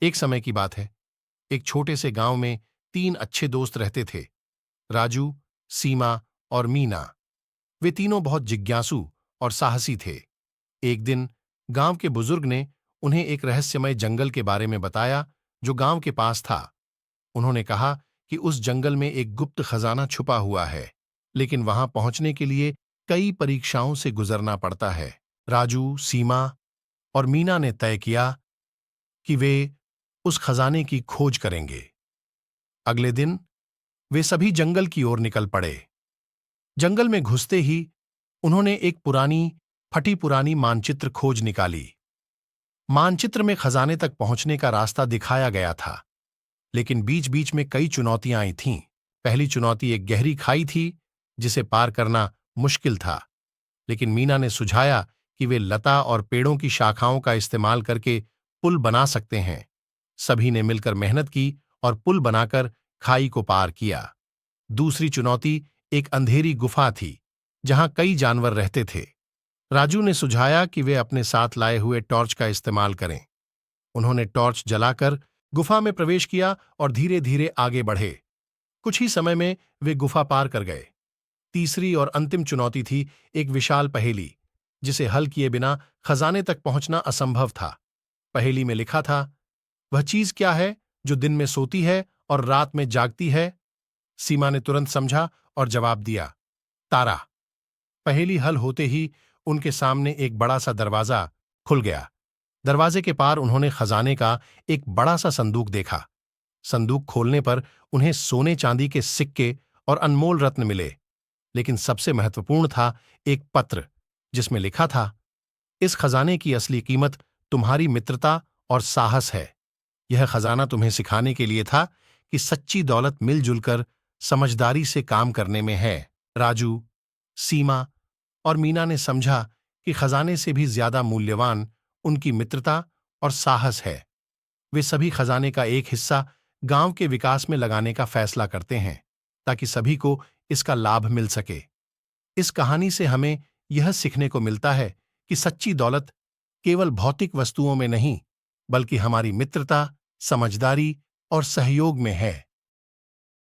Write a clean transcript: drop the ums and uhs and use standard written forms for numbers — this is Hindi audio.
एक समय की बात है। एक छोटे से गांव में तीन अच्छे दोस्त रहते थे। राजू, सीमा और मीना। वे तीनों बहुत जिज्ञासु और साहसी थे। एक दिन गांव के बुजुर्ग ने उन्हें एक रहस्यमय जंगल के बारे में बताया जो गांव के पास था। उन्होंने कहा कि उस जंगल में एक गुप्त खजाना छुपा हुआ है, लेकिन वहां पहुंचने के लिए कई परीक्षाओं से गुजरना पड़ता है। राजू, सीमा और मीना ने तय किया कि वे उस खजाने की खोज करेंगे। अगले दिन वे सभी जंगल की ओर निकल पड़े। जंगल में घुसते ही उन्होंने एक फटी पुरानी मानचित्र खोज निकाली। मानचित्र में खजाने तक पहुंचने का रास्ता दिखाया गया था, लेकिन बीच बीच में कई चुनौतियां आई थीं। पहली चुनौती एक गहरी खाई थी, जिसे पार करना मुश्किल था, लेकिन मीना ने सुझाया कि वे लता और पेड़ों की शाखाओं का इस्तेमाल करके पुल बना सकते हैं। सभी ने मिलकर मेहनत की और पुल बनाकर खाई को पार किया। दूसरी चुनौती एक अंधेरी गुफा थी, जहां कई जानवर रहते थे। राजू ने सुझाया कि वे अपने साथ लाए हुए टॉर्च का इस्तेमाल करें। उन्होंने टॉर्च जलाकर गुफा में प्रवेश किया और धीरे धीरे आगे बढ़े। कुछ ही समय में वे गुफा पार कर गए। तीसरी और अंतिम चुनौती थी एक विशाल पहेली, जिसे हल किए बिना खजाने तक पहुंचना असंभव था। पहेली में लिखा था, वह चीज क्या है जो दिन में सोती है और रात में जागती है? सीमा ने तुरंत समझा और जवाब दिया, तारा। पहेली हल होते ही उनके सामने एक बड़ा सा दरवाजा खुल गया। दरवाजे के पार उन्होंने खजाने का एक बड़ा सा संदूक देखा। संदूक खोलने पर उन्हें सोने चांदी के सिक्के और अनमोल रत्न मिले, लेकिन सबसे महत्वपूर्ण था एक पत्र, जिसमें लिखा था, इस खजाने की असली कीमत तुम्हारी मित्रता और साहस है। यह खजाना तुम्हें सिखाने के लिए था कि सच्ची दौलत मिलजुल कर समझदारी से काम करने में है। राजू, सीमा और मीना ने समझा कि खजाने से भी ज्यादा मूल्यवान उनकी मित्रता और साहस है। वे सभी खजाने का एक हिस्सा गांव के विकास में लगाने का फैसला करते हैं, ताकि सभी को इसका लाभ मिल सके। इस कहानी से हमें यह सीखने को मिलता है कि सच्ची दौलत केवल भौतिक वस्तुओं में नहीं, बल्कि हमारी मित्रता, समझदारी और सहयोग में है।